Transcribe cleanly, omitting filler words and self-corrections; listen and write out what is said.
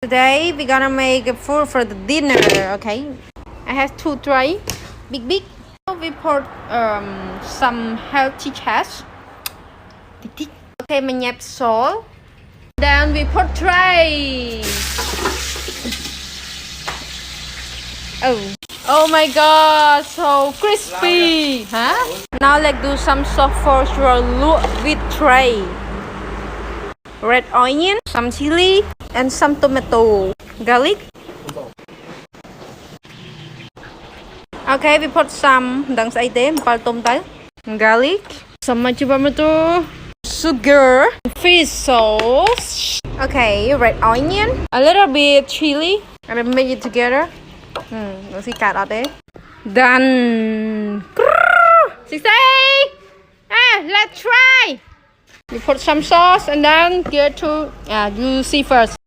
Today we're gonna make a food for the dinner. Okay, I have 2 tray, big. We put some healthy cash. Okay, mình nhập salt. Then we put tray. Oh my god, so crispy, huh? Now let's do some soft force roll with tray. Red onion, some chili, and some tomato, garlic. Okay, we put some đằng ấy thế, một tôm tới, garlic, some tomato, sugar, fish sauce. Okay, red onion, a little bit chili, and then mix it together. Nó sẽ cắt ở đấy. Done. Let's try. We put some sauce and then get to you see first.